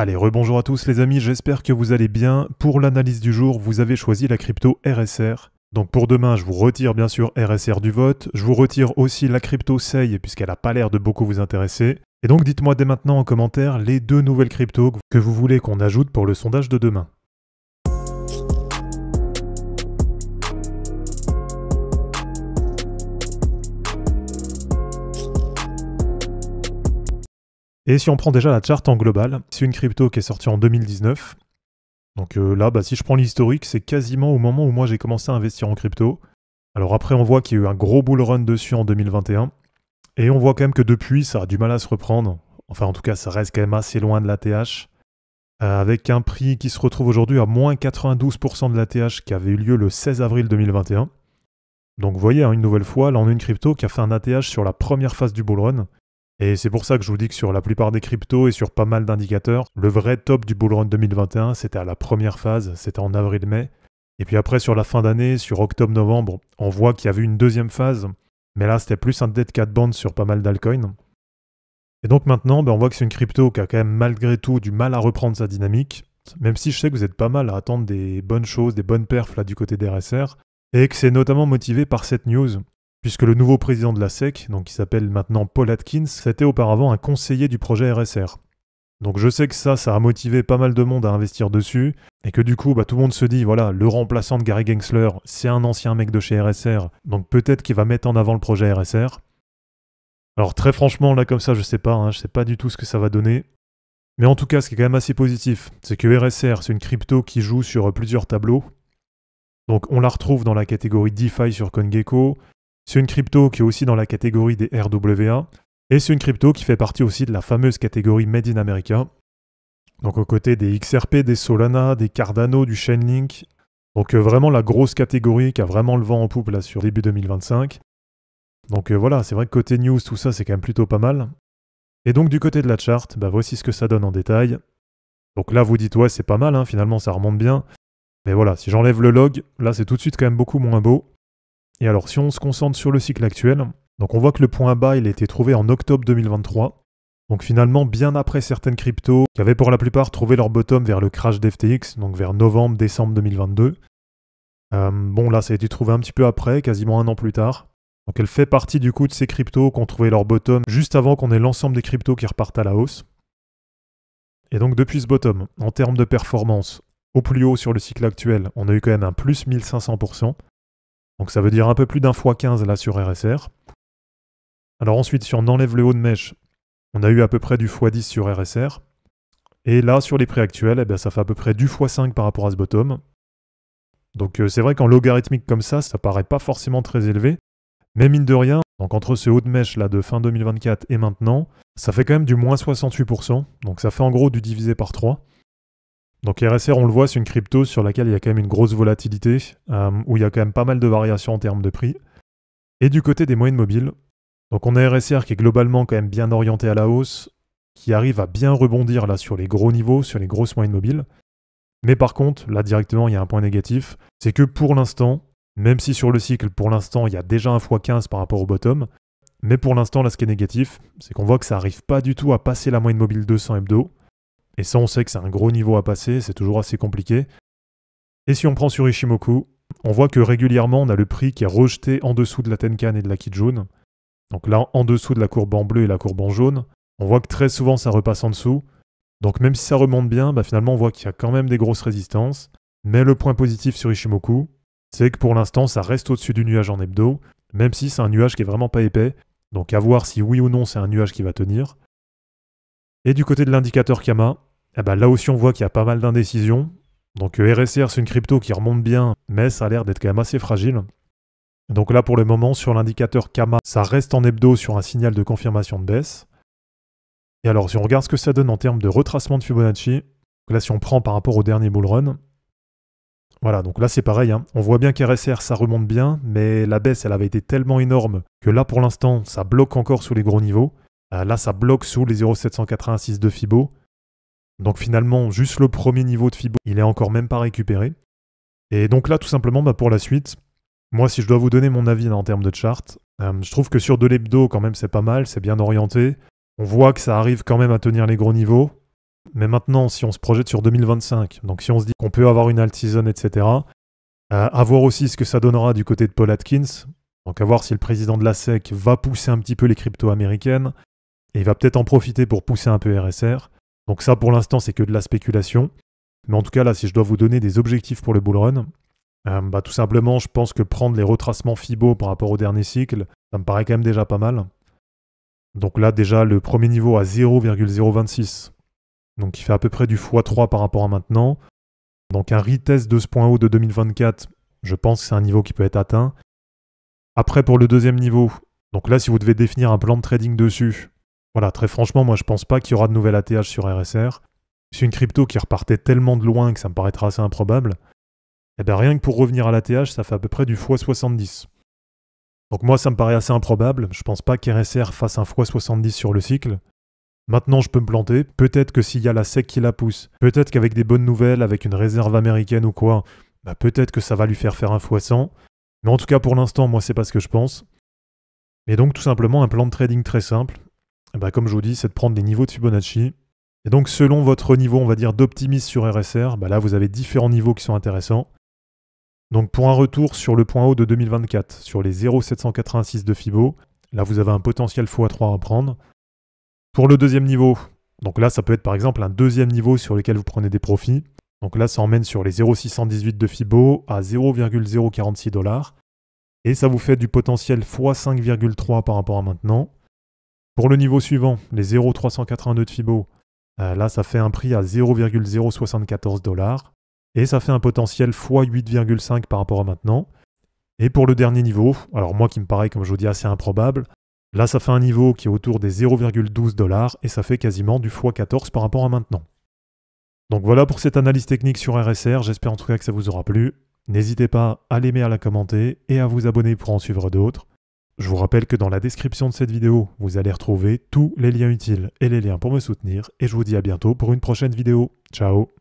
Allez, rebonjour à tous les amis, j'espère que vous allez bien. Pour l'analyse du jour, vous avez choisi la crypto RSR. Donc pour demain, je vous retire bien sûr RSR du vote. Je vous retire aussi la crypto SEI puisqu'elle n'a pas l'air de beaucoup vous intéresser. Et donc dites-moi dès maintenant en commentaire les deux nouvelles cryptos que vous voulez qu'on ajoute pour le sondage de demain. Et si on prend déjà la chart en global, c'est une crypto qui est sortie en 2019. Donc là, si je prends l'historique, c'est quasiment au moment où moi j'ai commencé à investir en crypto. Alors après, on voit qu'il y a eu un gros bull run dessus en 2021. Et on voit quand même que depuis, ça a du mal à se reprendre. Enfin, en tout cas, ça reste quand même assez loin de l'ATH. Avec un prix qui se retrouve aujourd'hui à moins 92% de l'ATH qui avait eu lieu le 16 avril 2021. Donc vous voyez, une nouvelle fois, là on a une crypto qui a fait un ATH sur la première phase du bull run. Et c'est pour ça que je vous dis que sur la plupart des cryptos et sur pas mal d'indicateurs, le vrai top du bull run 2021, c'était à la première phase, c'était en avril-mai. Et puis après, sur la fin d'année, sur octobre-novembre, on voit qu'il y avait une deuxième phase. Mais là, c'était plus un dead cat band sur pas mal d'altcoins. Et donc maintenant, on voit que c'est une crypto qui a quand même malgré tout du mal à reprendre sa dynamique. Même si je sais que vous êtes pas mal à attendre des bonnes choses, des bonnes perfs là du côté des RSR. Et que c'est notamment motivé par cette news. Puisque le nouveau président de la SEC, donc qui s'appelle maintenant Paul Atkins, c'était auparavant un conseiller du projet RSR. Donc je sais que ça a motivé pas mal de monde à investir dessus, et que du coup, tout le monde se dit, voilà, le remplaçant de Gary Gensler, c'est un ancien mec de chez RSR, donc peut-être qu'il va mettre en avant le projet RSR. Alors très franchement, là comme ça, je sais pas du tout ce que ça va donner. Mais en tout cas, ce qui est quand même assez positif, c'est que RSR, c'est une crypto qui joue sur plusieurs tableaux. Donc on la retrouve dans la catégorie DeFi sur CoinGecko. C'est une crypto qui est aussi dans la catégorie des RWA. Et c'est une crypto qui fait partie aussi de la fameuse catégorie Made in America. Donc aux côtés des XRP, des Solana, des Cardano, du Chainlink. Donc vraiment la grosse catégorie qui a vraiment le vent en poupe là sur début 2025. Donc voilà, c'est vrai que côté news, tout ça c'est quand même plutôt pas mal. Et donc du côté de la chart, voici ce que ça donne en détail. Donc là vous dites ouais c'est pas mal, finalement ça remonte bien. Mais voilà, si j'enlève le log, là c'est tout de suite quand même beaucoup moins beau. Et alors, si on se concentre sur le cycle actuel, donc on voit que le point bas, il a été trouvé en octobre 2023. Donc finalement, bien après certaines cryptos qui avaient pour la plupart trouvé leur bottom vers le crash d'FTX, donc vers novembre-décembre 2022. Là, ça a été trouvé un petit peu après, quasiment un an plus tard. Donc elle fait partie du coup de ces cryptos qui ont trouvé leur bottom juste avant qu'on ait l'ensemble des cryptos qui repartent à la hausse. Et donc depuis ce bottom, en termes de performance, au plus haut sur le cycle actuel, on a eu quand même un plus 1500%. Donc ça veut dire un peu plus d'un x15 là sur RSR. Alors ensuite, si on enlève le haut de mèche, on a eu à peu près du x10 sur RSR. Et là, sur les prix actuels, ça fait à peu près du x5 par rapport à ce bottom. Donc c'est vrai qu'en logarithmique comme ça paraît pas forcément très élevé. Mais mine de rien, donc entre ce haut de mèche là de fin 2024 et maintenant, ça fait quand même du moins 68%. Donc ça fait en gros du divisé par 3. Donc RSR, on le voit, c'est une crypto sur laquelle il y a quand même une grosse volatilité, où il y a quand même pas mal de variations en termes de prix. Et du côté des moyennes mobiles, donc on a RSR qui est globalement quand même bien orienté à la hausse, qui arrive à bien rebondir là sur les gros niveaux, sur les grosses moyennes mobiles. Mais par contre, là directement, il y a un point négatif, c'est que pour l'instant, même si sur le cycle, pour l'instant, il y a déjà un x15 par rapport au bottom, mais pour l'instant, là, ce qui est négatif, c'est qu'on voit que ça n'arrive pas du tout à passer la moyenne mobile 200 hebdo. Et ça, on sait que c'est un gros niveau à passer, c'est toujours assez compliqué. Et si on prend sur Ichimoku, on voit que régulièrement, on a le prix qui est rejeté en dessous de la Tenkan et de la Kijun. Donc là, en dessous de la courbe en bleu et la courbe en jaune. On voit que très souvent, ça repasse en dessous. Donc même si ça remonte bien, finalement, on voit qu'il y a quand même des grosses résistances. Mais le point positif sur Ichimoku, c'est que pour l'instant, ça reste au-dessus du nuage en hebdo, même si c'est un nuage qui est vraiment pas épais. Donc à voir si oui ou non, c'est un nuage qui va tenir. Et du côté de l'indicateur Kama, là aussi on voit qu'il y a pas mal d'indécisions. Donc RSR c'est une crypto qui remonte bien, mais ça a l'air d'être quand même assez fragile. Donc là pour le moment sur l'indicateur Kama, ça reste en hebdo sur un signal de confirmation de baisse. Et alors si on regarde ce que ça donne en termes de retracement de Fibonacci, là si on prend par rapport au dernier bull run, voilà donc là c'est pareil, on voit bien qu'RSR ça remonte bien, mais la baisse elle avait été tellement énorme que là pour l'instant ça bloque encore sous les gros niveaux. Là ça bloque sous les 0,786 de Fibo. Donc finalement, juste le premier niveau de Fibo, il est encore même pas récupéré. Et donc là, tout simplement, pour la suite, moi, si je dois vous donner mon avis là, en termes de chart, je trouve que sur de l'hebdo, quand même, c'est pas mal, c'est bien orienté. On voit que ça arrive quand même à tenir les gros niveaux. Mais maintenant, si on se projette sur 2025, donc si on se dit qu'on peut avoir une alt season, etc., à voir aussi ce que ça donnera du côté de Paul Atkins. Donc à voir si le président de la SEC va pousser un petit peu les cryptos américaines, et il va peut-être en profiter pour pousser un peu RSR. Donc ça, pour l'instant, c'est que de la spéculation. Mais en tout cas, là, si je dois vous donner des objectifs pour le bull run, tout simplement, je pense que prendre les retracements FIBO par rapport au dernier cycle, ça me paraît quand même déjà pas mal. Donc là, déjà, le premier niveau à 0,026, donc qui fait à peu près du x3 par rapport à maintenant. Donc un retest de ce point haut de 2024, je pense que c'est un niveau qui peut être atteint. Après, pour le deuxième niveau, donc là, si vous devez définir un plan de trading dessus, voilà, très franchement, moi, je pense pas qu'il y aura de nouvel ATH sur RSR. C'est une crypto qui repartait tellement de loin que ça me paraîtra assez improbable. Et bien rien que pour revenir à l'ATH, ça fait à peu près du x70. Donc moi, ça me paraît assez improbable. Je pense pas qu'RSR fasse un x70 sur le cycle. Maintenant, je peux me planter. Peut-être que s'il y a la SEC qui la pousse, peut-être qu'avec des bonnes nouvelles, avec une réserve américaine ou quoi, peut-être que ça va lui faire un x100. Mais en tout cas, pour l'instant, moi, c'est pas ce que je pense. Et donc, tout simplement, un plan de trading très simple. Comme je vous dis, c'est de prendre des niveaux de Fibonacci. Et donc, selon votre niveau, on va dire, d'optimisme sur RSR, là, vous avez différents niveaux qui sont intéressants. Donc, pour un retour sur le point haut de 2024, sur les 0,786 de Fibo, là, vous avez un potentiel x3 à prendre. Pour le deuxième niveau, donc là, ça peut être par exemple un deuxième niveau sur lequel vous prenez des profits. Donc là, ça emmène sur les 0,618 de Fibo à 0,046 $. Et ça vous fait du potentiel x5,3 par rapport à maintenant. Pour le niveau suivant, les 0,382 de Fibo, là, ça fait un prix à 0,074 $. Et ça fait un potentiel x8,5 par rapport à maintenant. Et pour le dernier niveau, alors moi qui me paraît, comme je vous dis, assez improbable, là ça fait un niveau qui est autour des 0,12 $ et ça fait quasiment du x14 par rapport à maintenant. Donc voilà pour cette analyse technique sur RSR, j'espère en tout cas que ça vous aura plu. N'hésitez pas à l'aimer, à la commenter et à vous abonner pour en suivre d'autres. Je vous rappelle que dans la description de cette vidéo, vous allez retrouver tous les liens utiles et les liens pour me soutenir. Et je vous dis à bientôt pour une prochaine vidéo. Ciao!